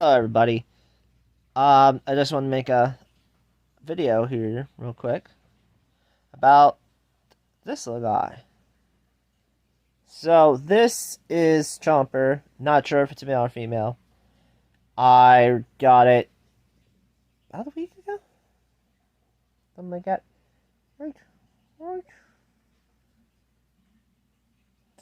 Hello, everybody. I just want to make a video here, real quick, about this little guy. So, this is Chomper. Not sure if it's a male or female. I got it about a week ago? Something like that. Right, right.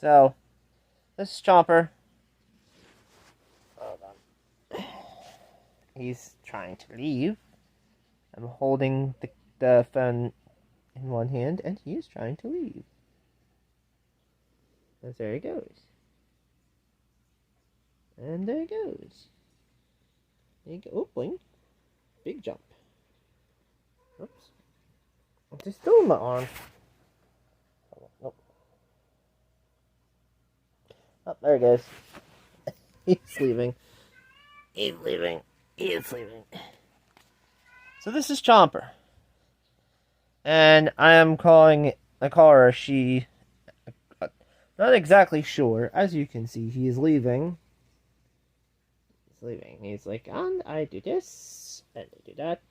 So, this is Chomper. Hold on. He's trying to leave. I'm holding the phone in one hand, and he is trying to leave. And there he goes. And there he goes. There you go. Oh, boing. Big jump. Oops. I'm just doing my arm. Nope. Oh, there he goes. He's leaving. He's leaving. He is leaving. So this is Chomper. And I call her a she. Not exactly sure. As you can see, he is leaving. He's leaving. He's like, and I do this, and I do that,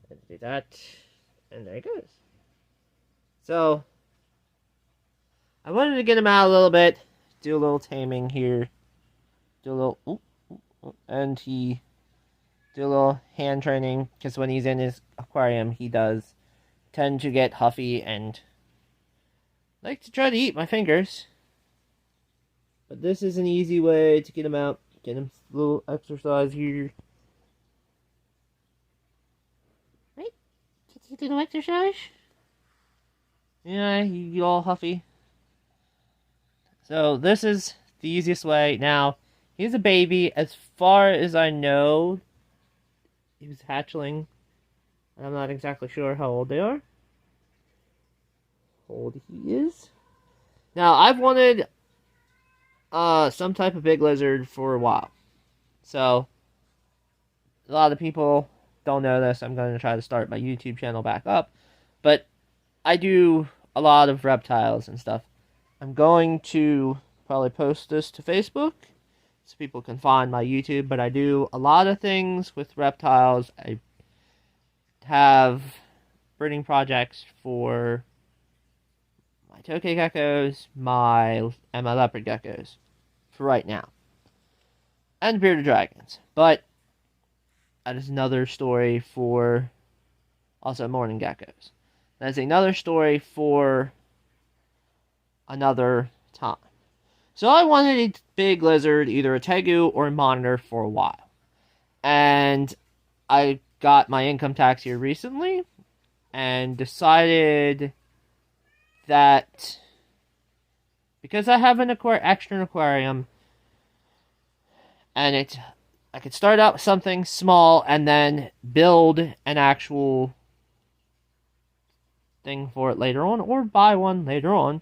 and I do that, and there he goes. So, I wanted to get him out a little bit, do a little taming here, do a little, and he do a little hand training, because when he's in his aquarium, he does tend to get huffy and like to try to eat my fingers. But this is an easy way to get him out, get him a little exercise here. Right? Just a little exercise. Yeah, you all huffy. So this is the easiest way. Now, he's a baby. As far as I know, he was hatchling. I'm not exactly sure how old they are. How old he is. Now, I've wanted some type of big lizard for a while. So, a lot of people don't know this. I'm going to try to start my YouTube channel back up. But I do a lot of reptiles and stuff. I'm going to probably post this to Facebook so people can find my YouTube. But I do a lot of things with reptiles. I have breeding projects for my tokay geckos, and my leopard geckos for right now. And bearded dragons. But that is another story for also morning geckos. That's another story for another time. So I wanted a big lizard, either a tegu or a monitor, for a while. And I got my income tax here recently and decided that because I have an extra aquarium and I could start out with something small and then build an actual thing for it later on, or buy one later on.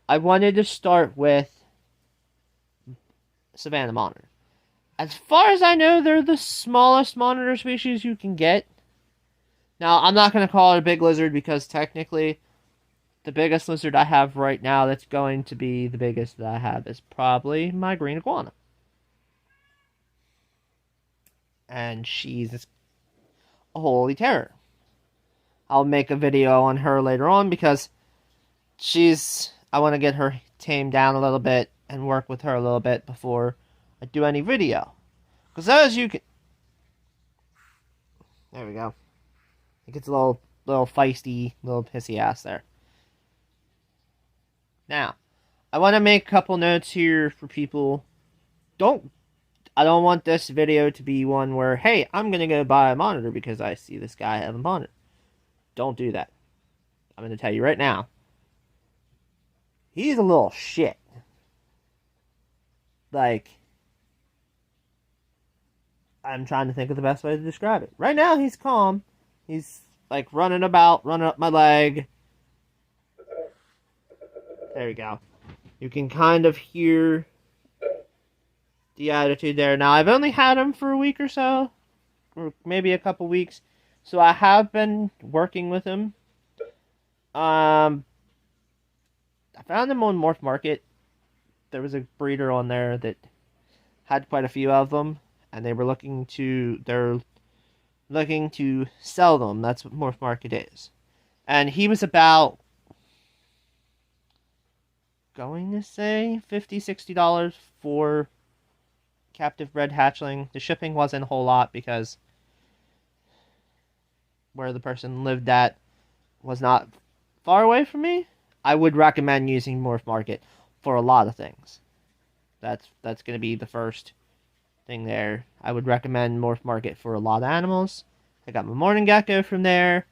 I wanted to start with Savanah monitor. As far as I know, they're the smallest monitor species you can get. Now, I'm not going to call it a big lizard because technically the biggest lizard I have right now that's going to be the biggest that I have is probably my green iguana. And she's a holy terror. I'll make a video on her later on because I want to get her tamed down a little bit and work with her a little bit before I do any video. Because as you can... There we go. It gets a little feisty, little pissy ass there. Now, I want to make a couple notes here for people. I don't want this video to be one where, hey, I'm going to go buy a monitor because I see this guy have a monitor. Don't do that. I'm going to tell you right now. He's a little shit. Like, I'm trying to think of the best way to describe it. Right now, he's calm. He's, like, running about, running up my leg. There we go. You can kind of hear the attitude there. Now, I've only had him for a week or so, or maybe a couple weeks, so I have been working with him. I found him on Morph Market. There was a breeder on there that had quite a few of them, and they're looking to sell them. That's what Morph Market is. And he was about, going to say $50-$60 for captive bred hatchling. The shipping wasn't a whole lot because where the person lived at was not far away from me. I would recommend using Morph Market for a lot of things. That's going to be the first thing there. I would recommend Morph Market for a lot of animals. I got my morning gecko from there.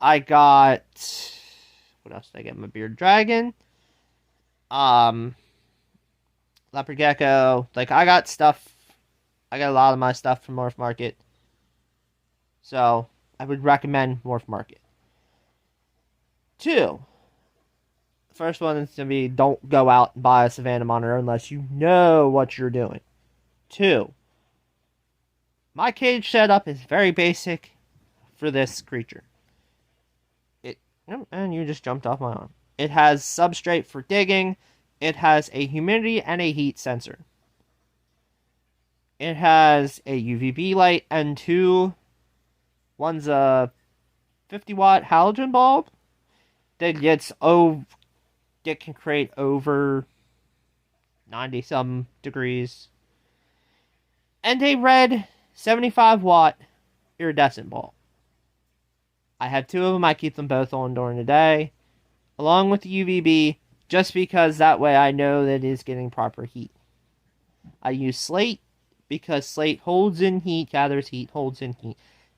I got, what else did I get? My bearded dragon. Leopard gecko. Like, I got a lot of my stuff from Morph Market. So, I would recommend Morph Market. 2. First one is going to be, don't go out and buy a Savanah monitor unless you know what you're doing. 2. My cage setup is very basic for this creature. And you just jumped off my arm. It has substrate for digging. It has a humidity and a heat sensor. It has a UVB light and one's a 50-watt halogen bulb that can create over 90-some degrees. And a red 75-watt iridescent bulb. I have 2 of them. I keep them both on during the day, along with the UVB, just because that way I know that it is getting proper heat. I use slate because slate holds in heat, gathers heat, holds in heat,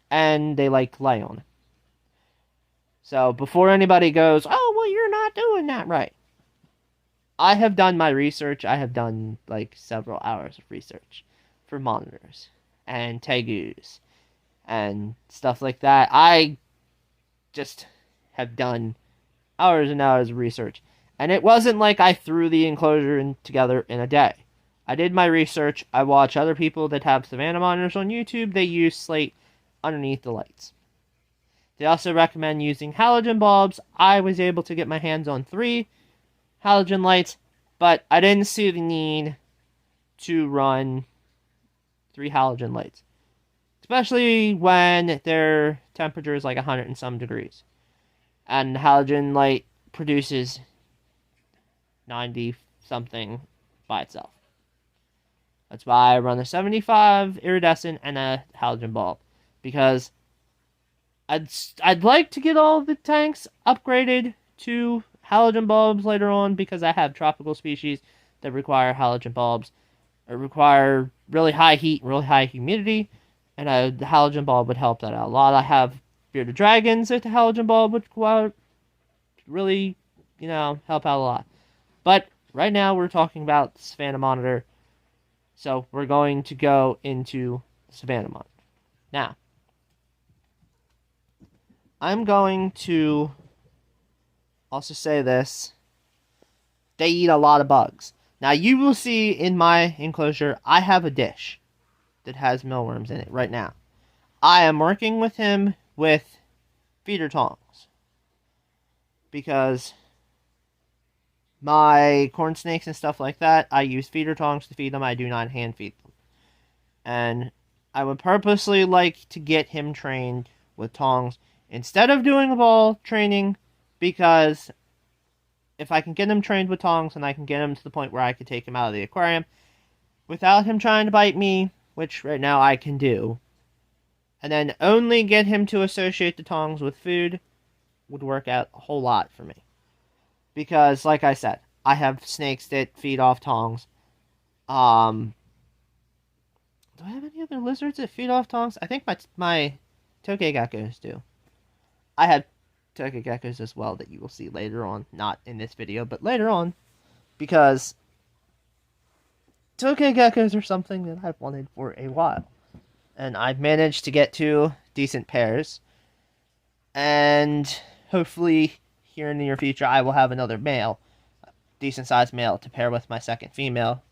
and they like to lay on it. So before anybody goes, oh, well, you're not doing that right. I have done my research. I have done like several hours of research for monitors and tegus and stuff like that. I just have done hours and hours of research. And it wasn't like I threw the enclosure together in a day. I did my research. I watch other people that have Savanah monitors on YouTube. They use slate underneath the lights. They also recommend using halogen bulbs. I was able to get my hands on 3 halogen lights, but I didn't see the need to run 3 halogen lights. Especially when their temperature is like 100 and some degrees. And the halogen light produces 90 something by itself. That's why I run a 75 iridescent and a halogen bulb. Because I'd like to get all the tanks upgraded to halogen bulbs later on, because I have tropical species that require halogen bulbs. Or require really high heat and really high humidity. And the halogen bulb would help that out a lot. I have bearded dragons that the halogen bulb would really, help out a lot. But right now we're talking about the Savanah monitor. So we're going to go into the Savanah monitor. Now, I'm going to also say this. They eat a lot of bugs. Now you will see in my enclosure, I have a dish that has mealworms in it right now. I am working with him with feeder tongs, because my corn snakes and stuff like that, I use feeder tongs to feed them. I do not hand feed them. And I would purposely like to get him trained with tongs instead of doing a ball training, because if I can get him trained with tongs and I can get him to the point where I could take him out of the aquarium without him trying to bite me, which right now I can do, and then only get him to associate the tongs with food, would work out a whole lot for me. Because, like I said, I have snakes that feed off tongs. Do I have any other lizards that feed off tongs? I think my toke geckos do. I have toke geckos as well that you will see later on. Not in this video, but later on. Because toke geckos are something that I've wanted for a while. And I've managed to get 2 decent pairs. And hopefully here in the near future I will have another male. Decent sized male to pair with my second female.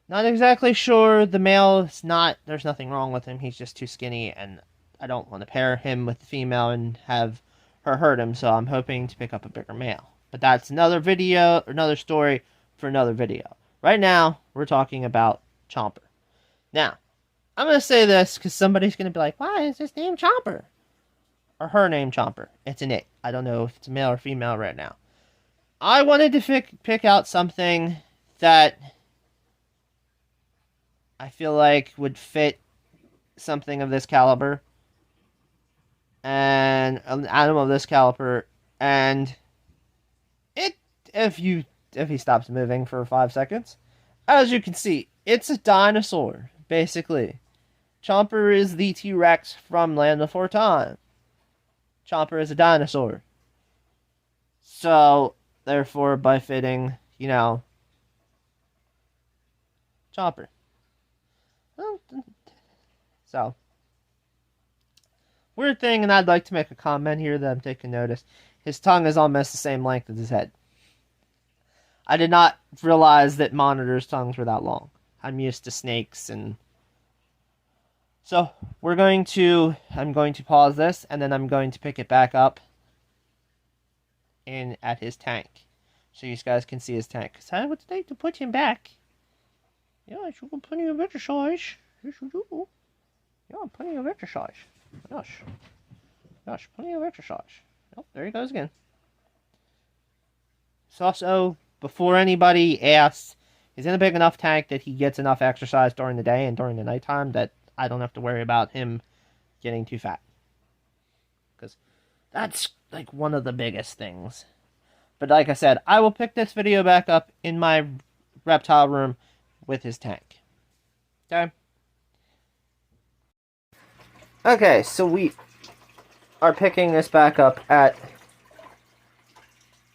Not exactly sure. The male is not, there's nothing wrong with him. He's just too skinny, and I don't want to pair him with the female and have her hurt him. So I'm hoping to pick up a bigger male. But that's another video, another story for another video. Right now, we're talking about Chomper. Now, I'm going to say this because somebody's going to be like, why is his name Chomper? Or her name Chomper. It's an it. I don't know if it's male or female right now. I wanted to pick out something that I feel like would fit something of this caliber. And an animal of this caliber. And it, if he stops moving for 5 seconds, as you can see, it's a dinosaur, basically. Chomper is the T-Rex from Land Before Time. Chomper is a dinosaur. So, therefore, by fitting, Chomper. So, weird thing, and I'd like to make a comment here that I'm taking notice. His tongue is almost the same length as his head. I did not realize that monitors' tongues were that long. I'm used to snakes and... So, I'm going to pause this, and then I'm going to pick it back up at his tank. So you guys can see his tank. Because I would like to put him back. Yeah, I should plenty of exercise. Yes, you do. Yeah, plenty of exercise. Gosh. Gosh, plenty of exercise. Oh, there he goes again. So also, before anybody asks, he's in a big enough tank that he gets enough exercise during the day and during the nighttime that I don't have to worry about him getting too fat. Because that's, like, one of the biggest things. But like I said, I will pick this video back up in my reptile room with his tank. Okay? Okay, so we are picking this back up at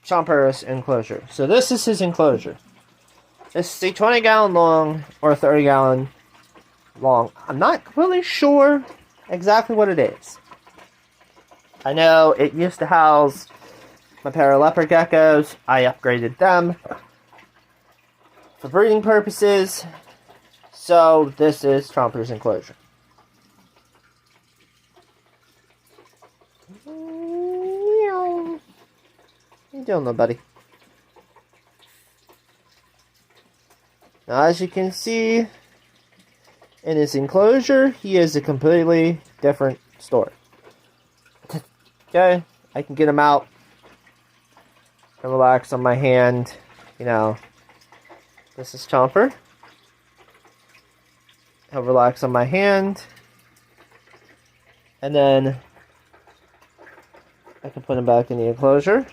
Chomper's enclosure. So this is his enclosure. This is a 20-gallon long or 30-gallon long. I'm not completely sure exactly what it is. I know it used to house my pair of leopard geckos. I upgraded them for breeding purposes. So this is Chomper's enclosure. How you doing, little buddy? Now, as you can see, in his enclosure, he is a completely different story. Okay, I can get him out and relax on my hand. This is Chomper. He'll relax on my hand. And then I can put him back in the enclosure.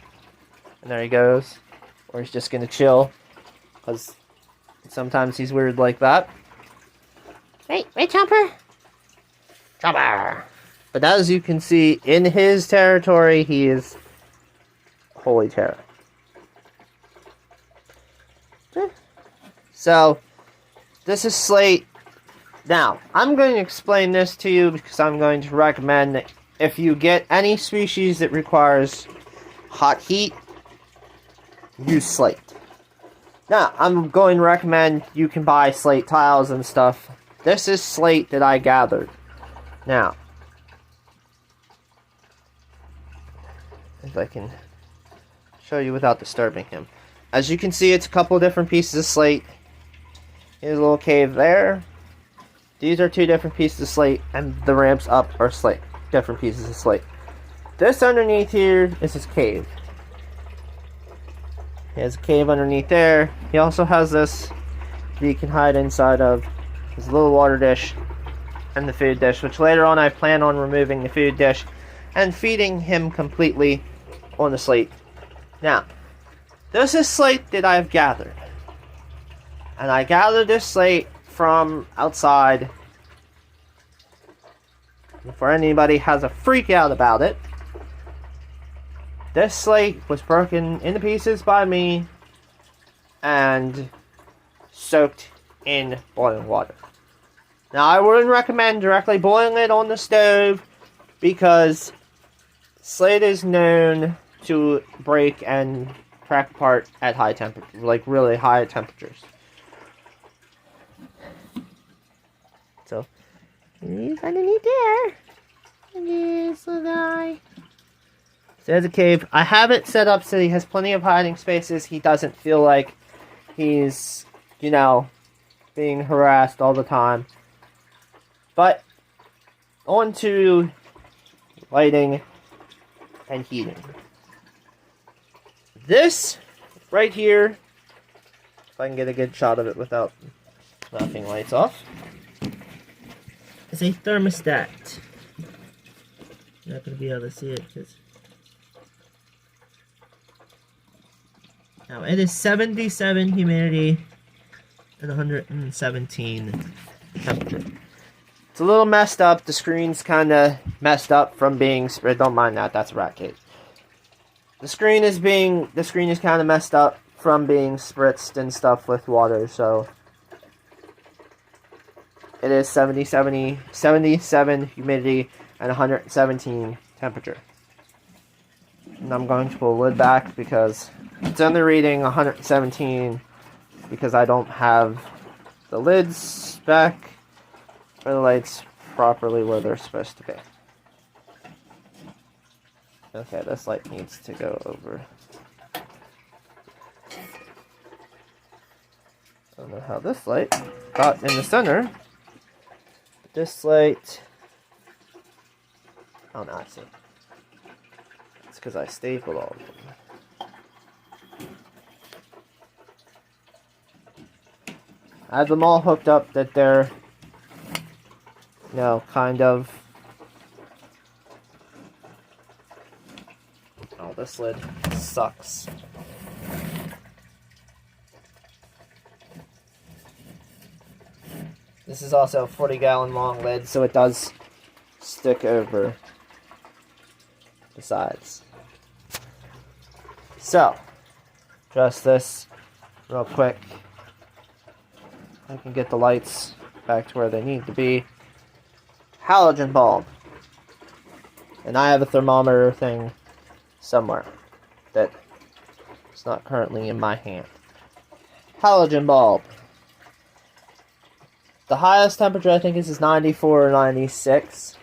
And there he goes. Or he's just going to chill. Because sometimes he's weird like that. Wait, Chomper! Chomper! But as you can see, in his territory, he is holy terror. So, this is Slate. Now, I'm going to explain this to you because I'm going to recommend that if you get any species that requires hot heat, use Slate. Now, I'm going to recommend you can buy Slate tiles and stuff. This is Slate that I gathered. Now, if I can show you without disturbing him. As you can see, it's a couple different pieces of slate. Here's a little cave there. These are two different pieces of slate, and the ramps up are slate. Different pieces of slate. This underneath here is his cave. He has a cave underneath there. He also has this that he can hide inside of his little water dish and the food dish, which later on I plan on removing the food dish and feeding him completely on the slate. Now, this is slate that I've gathered. And I gathered this slate from outside. Before anybody has a freak out about it, this slate was broken into pieces by me and soaked in boiling water. Now, I wouldn't recommend directly boiling it on the stove because slate is known to break and crack apart at high temperatures, like really high temperatures. So, he's underneath there. Yes, little guy. So there's a cave. I have it set up so he has plenty of hiding spaces. He doesn't feel like he's, being harassed all the time. But on to lighting and heating. This right here, if I can get a good shot of it without knocking lights off, is a thermostat. You're not going to be able to see it because now it is 77 humidity and 117 temperature. It's a little messed up. The screen's kind of messed up from being spread. Don't mind that. That's a rat cage. The screen is kind of messed up from being spritzed and stuff with water. So it is 77 humidity and 117 temperature. And I'm going to pull the lid back because it's only reading 117 because I don't have the lids back or the lights properly where they're supposed to be. Okay, this light needs to go over. I don't know how this light got in the center. This light... Oh, no, I see. It's because I stapled all of them. I have them all hooked up that they're, you know, kind of... Oh, this lid sucks. This is also a 40-gallon long lid, so it does stick over the sides. So, adjust this real quick. I can get the lights back to where they need to be. Halogen bulb. And I have a thermometer thing somewhere that is not currently in my hand. Halogen bulb. The highest temperature I think is 94 or 96.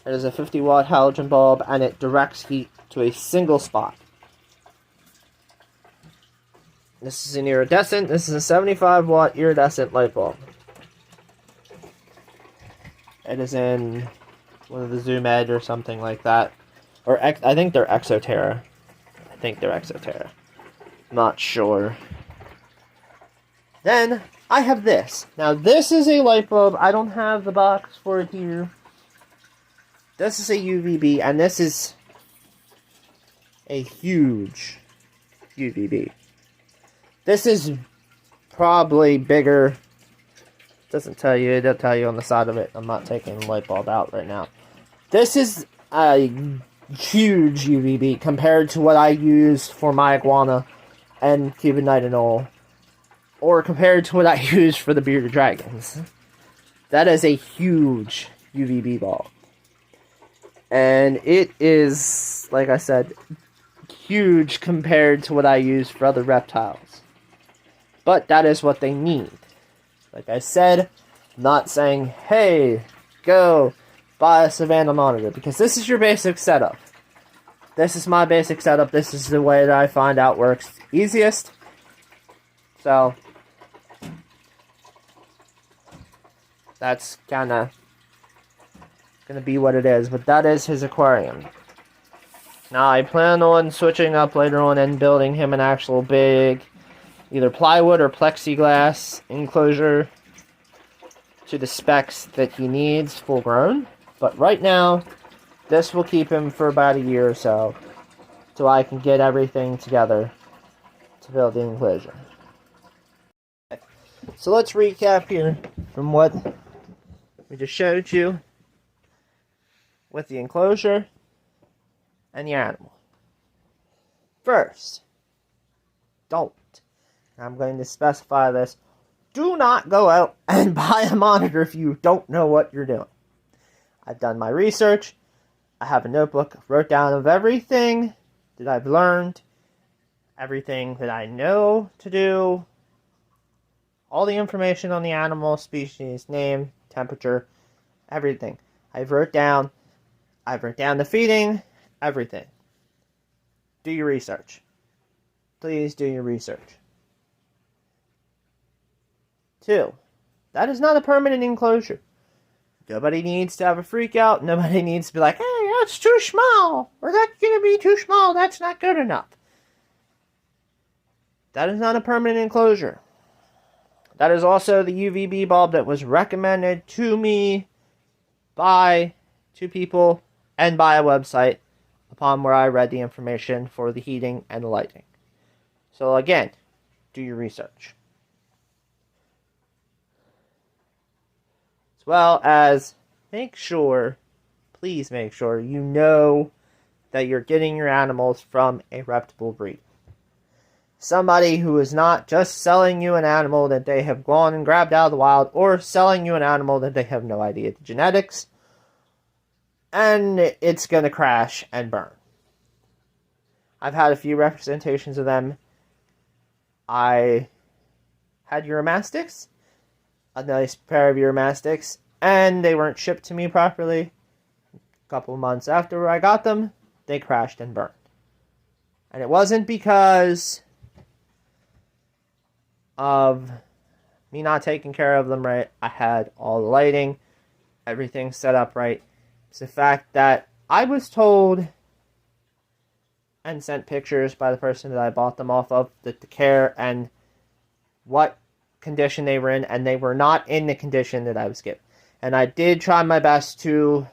It is a 50-watt halogen bulb and it directs heat to a single spot. This is an iridescent. This is a 75-watt iridescent light bulb. It is in one of the Zoom Ed or something like that. Or I think they're Exoterra. Not sure. Then I have this. Now this is a light bulb. I don't have the box for it here. This is a UVB, and this is a huge UVB. This is probably bigger. It doesn't tell you on the side of it. I'm not taking the light bulb out right now. This is a huge UVB compared to what I use for my iguana and Cuban nightingale, or compared to what I use for the bearded dragons. That is a huge UVB bulb. And it is, like I said, huge compared to what I use for other reptiles. But that is what they need. Like I said, I'm not saying, hey, go buy a Savanah monitor, because this is your basic setup. This is my basic setup. This is the way that I find out works easiest. So, that's kind of gonna be what it is, but that is his aquarium. Now I plan on switching up later on and building him an actual big either plywood or plexiglass enclosure to the specs that he needs full grown, but right now this will keep him for about a year or so I can get everything together to build the enclosure. So let's recap here from what we just showed you with the enclosure and the animal. First, I'm going to specify this, do not go out and buy a monitor if you don't know what you're doing. I've done my research. I have a notebook, wrote down of everything that I've learned, everything that I know to do, all the information on the animal, species, name, temperature, everything. I've wrote down the feeding, everything. Do your research. Please do your research. 2. That is not a permanent enclosure. Nobody needs to have a freak out. Nobody needs to be like, hey, that's too small. Or that's going to be too small. That's not good enough. That is not a permanent enclosure. That is also the UVB bulb that was recommended to me by 2 people and by a website upon where I read the information for the heating and the lighting. So again, do your research. As well as please make sure you know that you're getting your animals from a reputable breed. Somebody who is not just selling you an animal that they have gone and grabbed out of the wild, or selling you an animal that they have no idea the genetics, and it's going to crash and burn. I've had a few representations of them. I had Uromastics, a nice pair of Uromastics, and they weren't shipped to me properly. A couple of months after I got them, they crashed and burned. And it wasn't because of me not taking care of them right. I had all the lighting, everything set up right. It's the fact that I was told and sent pictures by the person that I bought them off of, the care and what condition they were in, and they were not in the condition that I was given. And I did try my best to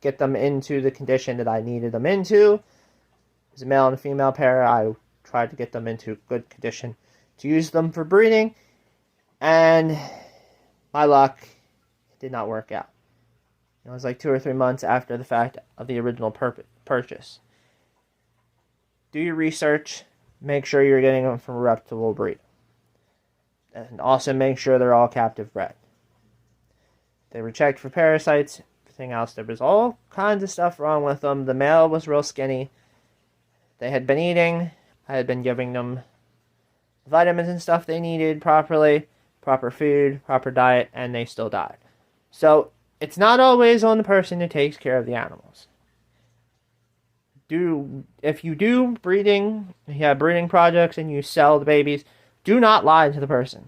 get them into the condition that I needed them into. It was a male and a female pair. I tried to get them into good condition to use them for breeding, and my luck, it did not work out. It was like 2 or 3 months after the fact of the original purchase. Do your research. Make sure you're getting them from a reputable breed. And also make sure they're all captive bred. They were checked for parasites, everything else. There was all kinds of stuff wrong with them. The male was real skinny. They had been eating. I had been giving them vitamins and stuff they needed properly, proper food, proper diet, and they still died. So it's not always on the person who takes care of the animals. If you do breeding, you have breeding projects and you sell the babies, do not lie to the person.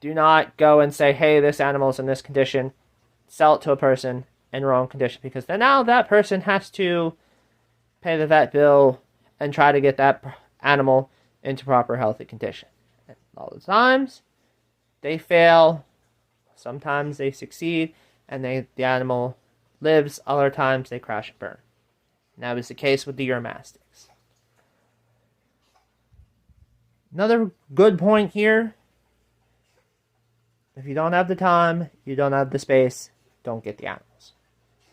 Do not go and say, hey, this animal's in this condition, sell it to a person in the wrong condition, because then now that person has to pay the vet bill and try to get that animal into proper healthy condition. And all the times, they fail. Sometimes they succeed, and the animal lives. Other times, they crash and burn. And that was the case with the Uromastics. Another good point here. If you don't have the time, you don't have the space, don't get the animals.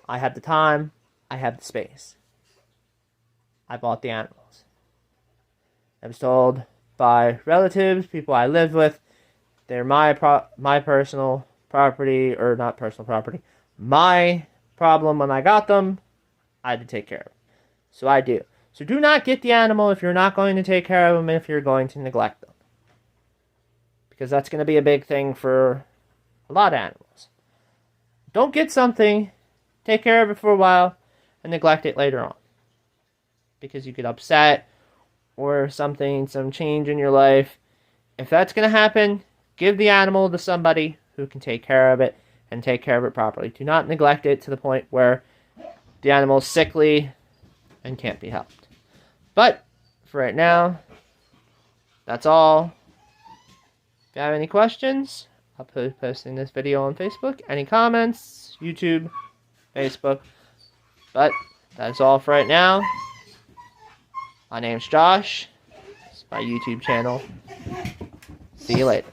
I had the time, I have the space. I bought the animals. I was told by relatives, people I lived with, they're my personal property, or not personal property, my problem when I got them, I had to take care of them. So I do. So do not get the animal if you're not going to take care of them, and if you're going to neglect them. Because that's going to be a big thing for a lot of animals. Don't get something, take care of it for a while, and neglect it later on. Because you get upset, or something, some change in your life. If that's going to happen, give the animal to somebody who can take care of it, and take care of it properly. Do not neglect it to the point where the animal is sickly and can't be helped. But, for right now, that's all. If you have any questions, I'll be posting this video on Facebook. Any comments, YouTube, Facebook. But that's all for right now. My name's Josh. It's my YouTube channel. See you later.